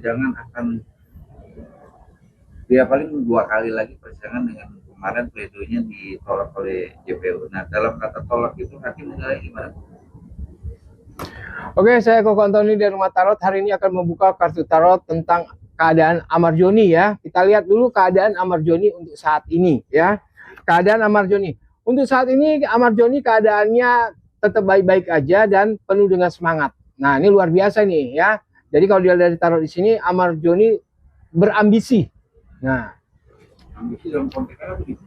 persidangan akan dia paling 2 kali lagi persidangan dengan kemarin pledoinya ditolak oleh JPU. Nah, dalam kata tolak itu hakim menilai gimana? Oke, saya Koko Antoni dari Rumah Tarot. Hari ini akan membuka kartu tarot tentang keadaan Amar Joni ya. Kita lihat dulu keadaan Amar Joni untuk saat ini ya. Keadaan Amar Joni. Untuk saat ini Amar Joni keadaannya tetap baik-baik aja dan penuh dengan semangat. Nah, ini luar biasa nih ya. Jadi kalau dilihat dari tarot di sini, Amar Joni berambisi. Nah, ambisi dalam konteks apa begitu?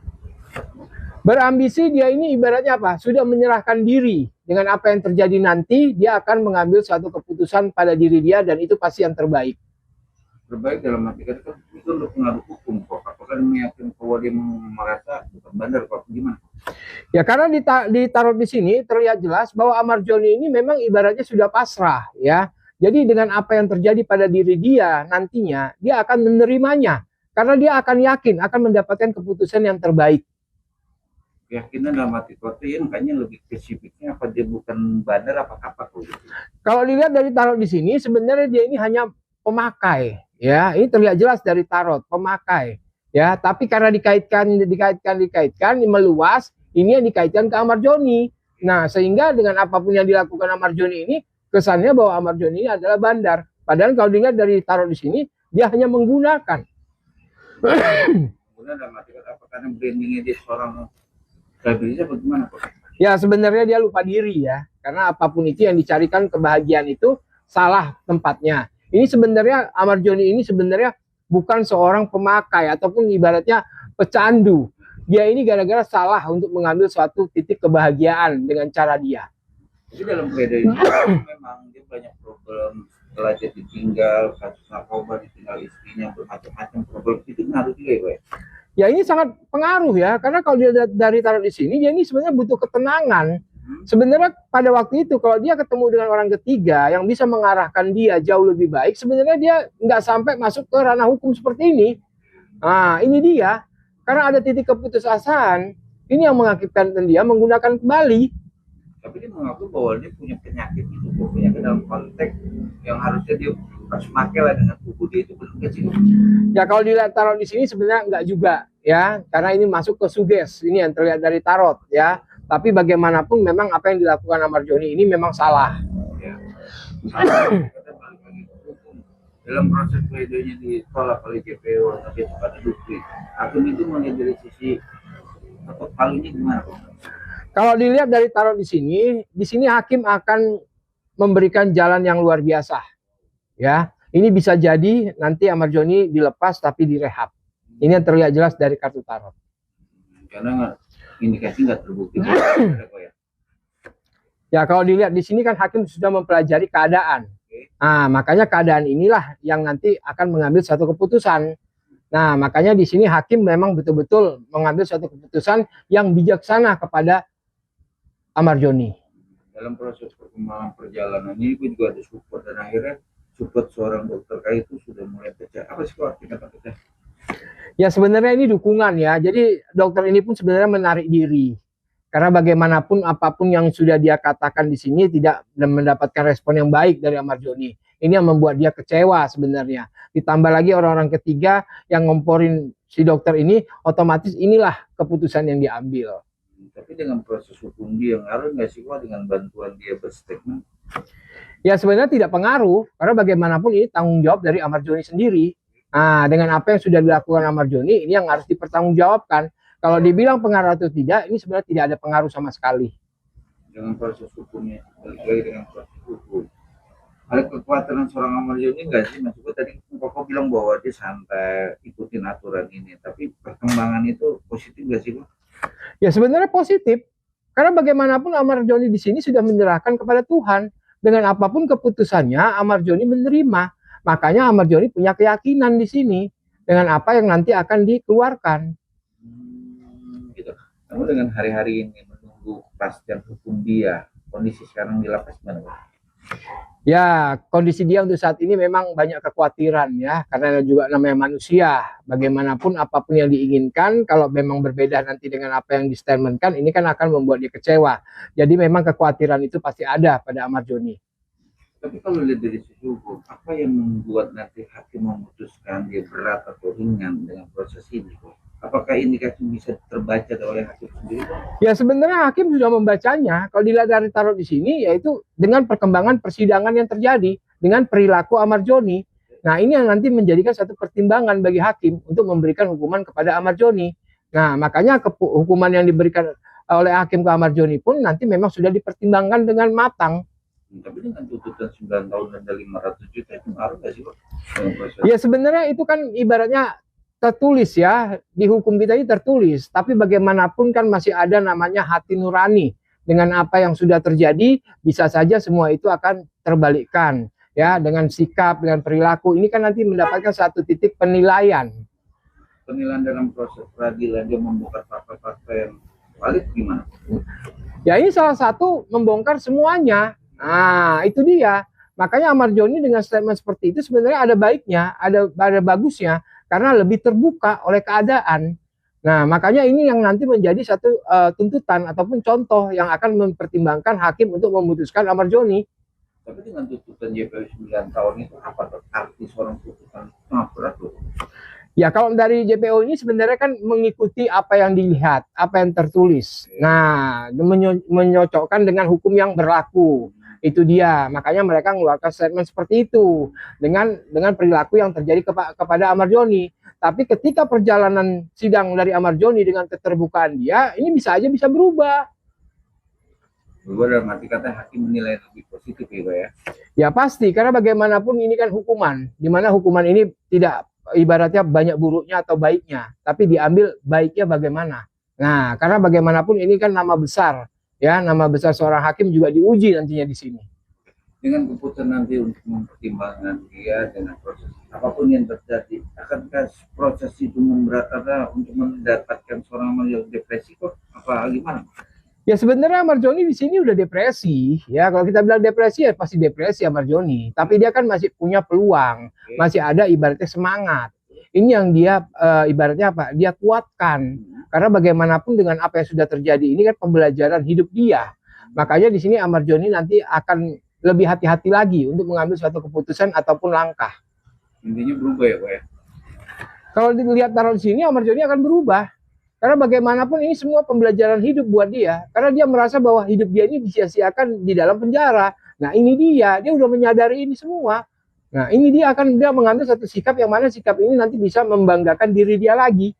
Berambisi dia ini ibaratnya apa? Sudah menyerahkan diri dengan apa yang terjadi nanti, dia akan mengambil suatu keputusan pada diri dia dan itu pasti yang terbaik. Terbaik dalam arti kata itu untuk pengaruh hukum kok. Apakah meyakinkan bahwa dia merasa benar kok gimana? Ya karena ditaruh di sini terlihat jelas bahwa Amar Joni ini memang ibaratnya sudah pasrah ya. Jadi dengan apa yang terjadi pada diri dia nantinya, dia akan menerimanya. Karena dia akan yakin akan mendapatkan keputusan yang terbaik. Keyakinan dalam arti kata ya makanya lebih spesifiknya apa dia bukan bandar apa gitu. Kalau dilihat dari tarot di sini sebenarnya dia ini hanya pemakai ya. Ini terlihat jelas dari tarot pemakai ya. Tapi karena dikaitkan meluas, ini yang dikaitkan ke Amar Joni. Nah sehingga dengan apapun yang dilakukan Amar Joni ini kesannya bahwa Amar Joni ini adalah bandar. Padahal kalau dilihat dari tarot di sini dia hanya menggunakan. Kemudian dalam arti kata apa karena brandingnya dia seorang stabilisnya bagaimana kok? Ya sebenarnya dia lupa diri ya. Karena apapun itu yang dicarikan kebahagiaan itu salah tempatnya. Ini sebenarnya Amar Joni ini sebenarnya bukan seorang pemakai ataupun ibaratnya pecandu. Dia ini gara-gara salah untuk mengambil suatu titik kebahagiaan dengan cara dia. Jadi dalam pledoi ini memang dia banyak problem setelah dia ditinggal, kasus narkoba, ditinggal istrinya, bermacam-macam problem itu ngaruh juga ya, Pak? Ya ini sangat pengaruh ya, karena kalau dia dari tarot di sini, dia ini sebenarnya butuh ketenangan. Sebenarnya pada waktu itu kalau dia ketemu dengan orang ketiga yang bisa mengarahkan dia jauh lebih baik, sebenarnya dia nggak sampai masuk ke ranah hukum seperti ini. Nah ini dia, karena ada titik keputusasaan, ini yang mengakibatkan dia menggunakan kembali. Tapi dia mengaku bahwa dia punya penyakit itu, penyakit dalam konteks yang harusnya dia harus pakai lah dengan tubuh dia itu benar sih. Ya kalau dilihat tarot di sini sebenarnya enggak juga ya, karena ini masuk ke suges, ini yang terlihat dari tarot ya. Tapi bagaimanapun memang apa yang dilakukan Amar Joni ini memang salah. Ya. Dalam proses pledoinya ditolak oleh JPU tapi pada bukti. Hakim itu melihat dari sisi atau palunya gimana? Kalau dilihat dari tarot di sini hakim akan memberikan jalan yang luar biasa. Ya, ini bisa jadi nanti Amar Joni dilepas tapi direhab. Ini yang terlihat jelas dari kartu tarot. Karena indikasi nggak terbukti. Ya, kalau dilihat di sini kan hakim sudah mempelajari keadaan. Nah, makanya keadaan inilah yang nanti akan mengambil satu keputusan. Nah, makanya di sini hakim memang betul-betul mengambil suatu keputusan yang bijaksana kepada Amar Joni. Dalam proses perkembangan perjalanan ini juga ada support dan akhirnya support seorang dokter kayak itu sudah mulai pecah. Apa sih kok arti kata pecah? Ya sebenarnya ini dukungan ya. Jadi dokter ini pun sebenarnya menarik diri. Karena bagaimanapun apapun yang sudah dia katakan di sini tidak mendapatkan respon yang baik dari Amar Joni. Ini yang membuat dia kecewa sebenarnya. Ditambah lagi orang-orang ketiga yang ngomporin si dokter ini, otomatis inilah keputusan yang diambil. Tapi dengan proses hukum dia ngaruh nggak sih Wak dengan bantuan dia berstatement? Ya sebenarnya tidak pengaruh, karena bagaimanapun ini tanggung jawab dari Amar Joni sendiri. Nah, dengan apa yang sudah dilakukan Amar Joni, ini yang harus dipertanggungjawabkan. Kalau dibilang pengaruh atau tidak, ini sebenarnya tidak ada pengaruh sama sekali. Dengan proses hukumnya, dengan proses hukum. Ada kekhawatiran seorang Amar Joni nggak sih? Maksudnya tadi Koko bilang bahwa dia santai ikutin aturan ini, tapi perkembangan itu positif nggak sih Wak? Ya sebenarnya positif, karena bagaimanapun Amar Joni di sini sudah menyerahkan kepada Tuhan. Dengan apapun keputusannya, Amar Joni menerima. Makanya Amar Joni punya keyakinan di sini dengan apa yang nanti akan dikeluarkan. Gitu. Namun dengan hari-hari ini menunggu kepastian hukum dia, kondisi sekarang di lapas mana? Ya, kondisi dia untuk saat ini memang banyak kekhawatiran ya, karena juga namanya manusia. Bagaimanapun apapun yang diinginkan, kalau memang berbeda nanti dengan apa yang distatementkan, ini kan akan membuat dia kecewa. Jadi memang kekhawatiran itu pasti ada pada Amar Joni. Tapi kalau lihat dari sisi hukum, apa yang membuat nanti hakim memutuskan dia berat atau ringan dengan proses ini, kok? Apakah indikasi bisa terbaca oleh hakim sendiri? Ya sebenarnya hakim sudah membacanya. Kalau dilihat dari taruh di sini, yaitu dengan perkembangan persidangan yang terjadi dengan perilaku Amar Joni. Nah ini yang nanti menjadikan satu pertimbangan bagi hakim untuk memberikan hukuman kepada Amar Joni. Nah makanya hukuman yang diberikan oleh hakim ke Amar Joni pun nanti memang sudah dipertimbangkan dengan matang. Tapi dengan tuntutan 9 tahun dan 500 juta itu ngaruh nggak sih, Pak? Ya sebenarnya itu kan ibaratnya tertulis ya, di hukum kita ini tertulis, tapi bagaimanapun kan masih ada namanya hati nurani. Dengan apa yang sudah terjadi, bisa saja semua itu akan terbalikkan ya, dengan sikap, dengan perilaku. Ini kan nanti mendapatkan satu titik penilaian. Penilaian dalam proses peradilan dia membongkar fakta-fakta yang valid gimana? Ya ini salah satu membongkar semuanya. Nah, itu dia. Makanya Amar Joni dengan statement seperti itu sebenarnya ada baiknya, ada bagusnya, karena lebih terbuka oleh keadaan. Nah, makanya ini yang nanti menjadi satu tuntutan ataupun contoh yang akan mempertimbangkan hakim untuk memutuskan Amar Joni. Tapi dengan tuntutan JPU 9 tahun itu apa arti seorang tuntutan sangat berat loh? Ya kalau dari JPO ini sebenarnya kan mengikuti apa yang dilihat, apa yang tertulis. Nah, menyocokkan dengan hukum yang berlaku. Itu dia, makanya mereka mengeluarkan statement seperti itu dengan perilaku yang terjadi kepada Amar Joni. Tapi ketika perjalanan sidang dari Amar Joni dengan keterbukaan dia, ini bisa aja bisa berubah. Berubah dalam arti kata hakim menilai lebih positif ya, Pak ya? Ya pasti, karena bagaimanapun ini kan hukuman, di mana hukuman ini tidak ibaratnya banyak buruknya atau baiknya, tapi diambil baiknya bagaimana. Nah, karena bagaimanapun ini kan nama besar. Ya, nama besar seorang hakim juga diuji nantinya di sini. Dengan keputusan nanti untuk mempertimbangkan dia dengan proses apapun yang terjadi, akankah proses itu memberatkan untuk mendapatkan seorang yang depresi kok? Apa gimana? Ya sebenarnya Amar Joni di sini udah depresi. Ya kalau kita bilang depresi ya pasti depresi Amar Joni. Tapi dia kan masih punya peluang, masih ada ibaratnya semangat. Ini yang dia ibaratnya apa? Dia kuatkan. Karena bagaimanapun dengan apa yang sudah terjadi ini kan pembelajaran hidup dia. Makanya di sini Amar Joni nanti akan lebih hati-hati lagi untuk mengambil suatu keputusan ataupun langkah. Intinya berubah ya, Pak ya? Kalau dilihat taruh di sini Amar Joni akan berubah. Karena bagaimanapun ini semua pembelajaran hidup buat dia. Karena dia merasa bahwa hidup dia ini disia-siakan di dalam penjara. Nah ini dia udah menyadari ini semua. Nah ini dia mengambil satu sikap yang mana sikap ini nanti bisa membanggakan diri dia lagi.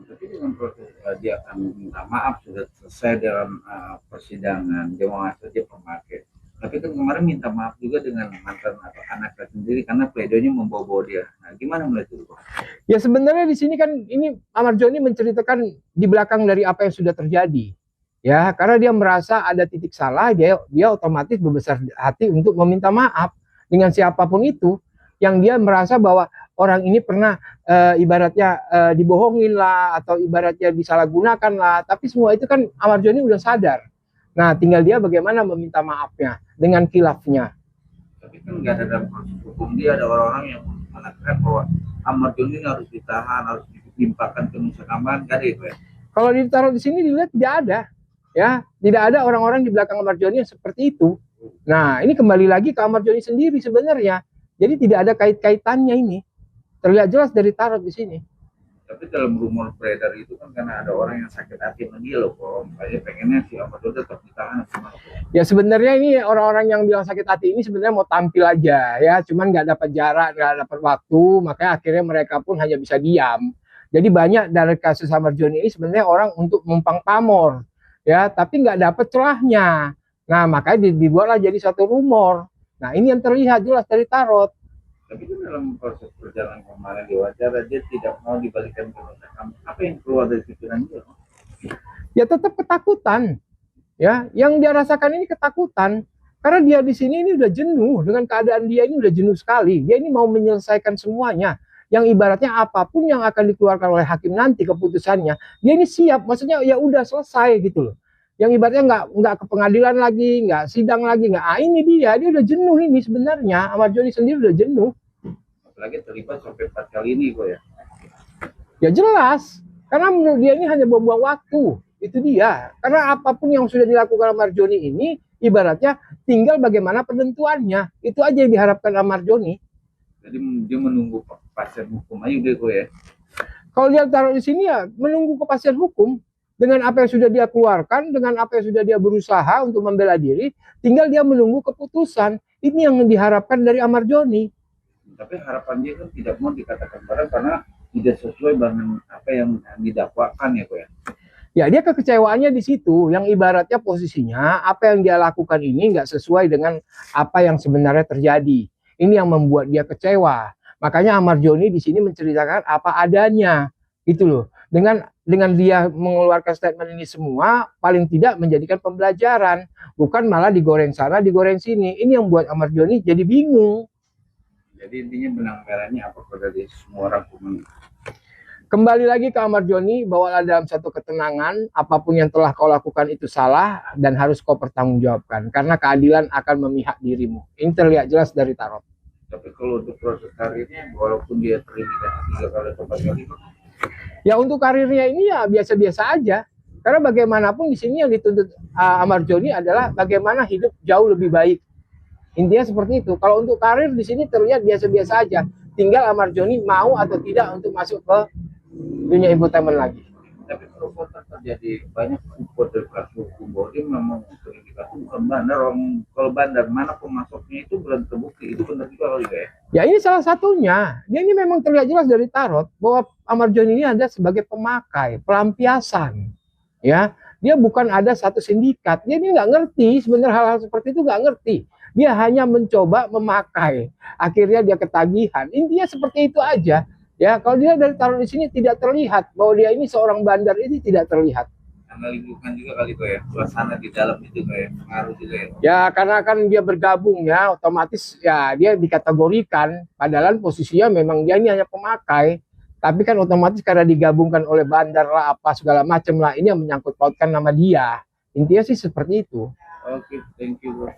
Tapi dengan proses dia akan minta maaf sudah selesai dalam persidangan, dia mau ngasih dia pemakai. Tapi kan kemarin minta maaf juga dengan mantan atau anaknya sendiri karena pledoinya membawa dia. Nah, gimana melihat itu, Pak? Ya sebenarnya di sini kan ini Amar Joni menceritakan di belakang dari apa yang sudah terjadi. Ya, karena dia merasa ada titik salah, dia otomatis berbesar hati untuk meminta maaf dengan siapapun itu yang dia merasa bahwa orang ini pernah ibaratnya dibohongin lah atau ibaratnya disalahgunakan lah. Tapi semua itu kan Amar Joni udah sadar. Nah, tinggal dia bagaimana meminta maafnya dengan khilafnya. Tapi kan nggak ada dalam proses hukum dia ada orang-orang yang mengatakan bahwa Amar Joni harus ditahan, harus ditimpakan ke Nusa Kambangan, nggak ada itu ya? Kalau ditaruh di sini dilihat tidak ada, ya tidak ada orang-orang di belakang Amar Joni yang seperti itu. Nah, ini kembali lagi ke Amar Joni sendiri sebenarnya. Jadi tidak ada kait-kaitannya ini. Terlihat jelas dari tarot di sini. Tapi dalam rumor beredar itu kan karena ada orang yang sakit hati sama dia loh, kok makanya pengennya si Amar Joni tetap ditahan. Ya sebenarnya ini orang-orang yang bilang sakit hati ini sebenarnya mau tampil aja ya, cuman nggak dapat jarak, nggak dapat waktu, makanya akhirnya mereka pun hanya bisa diam. Jadi banyak dari kasus Amar Joni ini sebenarnya orang untuk numpang pamor, ya, tapi nggak dapat celahnya. Nah makanya dibuatlah jadi satu rumor. Nah ini yang terlihat jelas dari tarot. Tapi kan dalam proses perjalanan kemarin diwawancara dia tidak mau dibalikan ke Nusa Kambangan. Apa yang keluar dari pikiran dia? Ya tetap ketakutan. Ya, yang dia rasakan ini ketakutan. Karena dia di sini ini udah jenuh dengan keadaan dia ini udah jenuh sekali. Dia ini mau menyelesaikan semuanya. Yang ibaratnya apapun yang akan dikeluarkan oleh hakim nanti keputusannya, dia ini siap. Maksudnya ya udah selesai gitu loh. Yang ibaratnya nggak ke pengadilan lagi, nggak sidang lagi, nggak. Ini dia udah jenuh ini sebenarnya. Amar Joni sendiri udah jenuh. Apalagi terlibat sampai 4 kali ini kok ya. Ya jelas, karena menurut dia ini hanya buang-buang waktu. Itu dia. Karena apapun yang sudah dilakukan Amar Joni ini, Ibaratnya tinggal bagaimana penentuannya. Itu aja yang diharapkan Ahmad Joni. Jadi dia menunggu kepastian hukum aja deh kok ya. Kalau dia taruh di sini ya menunggu kepastian hukum. Dengan apa yang sudah dia keluarkan, dengan apa yang sudah dia berusaha untuk membela diri, tinggal dia menunggu keputusan. Ini yang diharapkan dari Ahmad Joni. Tapi harapan dia kan tidak mau dikatakan barang karena tidak sesuai dengan apa yang didakwakan ya kok ya. Ya dia kekecewaannya di situ, yang ibaratnya posisinya apa yang dia lakukan ini nggak sesuai dengan apa yang sebenarnya terjadi. Ini yang membuat dia kecewa. Makanya Ahmad Joni di sini menceritakan apa adanya, gitu loh. Dengan dia mengeluarkan statement ini semua, paling tidak menjadikan pembelajaran, bukan malah digoreng sana, digoreng sini. Ini yang buat Ahmad Joni jadi bingung. Jadi intinya benang merahnya apakah dari semua orang pun. Kembali lagi ke Ahmad Joni, bawalah dalam satu ketenangan, apapun yang telah kau lakukan itu salah dan harus kau pertanggungjawabkan, karena keadilan akan memihak dirimu. Ini terlihat jelas dari tarot. Tapi kalau untuk proses karirnya, walaupun dia terindikasi 3 kali atau 4 kali, Ya untuk karirnya ini ya biasa-biasa aja. Karena bagaimanapun di sini yang dituntut Ahmad Joni adalah bagaimana hidup jauh lebih baik. Intinya seperti itu. Kalau untuk karir di sini terlihat biasa-biasa aja. Tinggal Ahmad Joni mau atau tidak untuk masuk ke dunia infotainment lagi. tapi kalau terjadi banyak dari kasus hukum bahwa dia memang terindikasi bukan bandar. Kalau bandar mana pemasoknya itu belum terbukti, itu benar juga kali ya. Ya ini salah satunya. Dia ini memang terlihat jelas dari tarot bahwa Ahmad Joni ini ada sebagai pemakai, pelampiasan. Ya, dia bukan ada satu sindikat. Dia ini nggak ngerti sebenarnya hal-hal seperti itu, nggak ngerti. Dia hanya mencoba memakai. Akhirnya dia ketagihan. Intinya seperti itu aja. Ya, kalau dia dari tarot di sini tidak terlihat bahwa dia ini seorang bandar, ini tidak terlihat. Karena lingkungan juga kali kok ya, suasana di dalam itu kayak pengaruh juga ya. Ya, karena kan dia bergabung ya, otomatis ya dia dikategorikan. Padahal posisinya memang dia ini hanya pemakai. Tapi kan otomatis karena digabungkan oleh bandar lah, apa segala macam lah, ini yang menyangkut pautkan nama dia. Intinya sih seperti itu. Oke, thank you bro.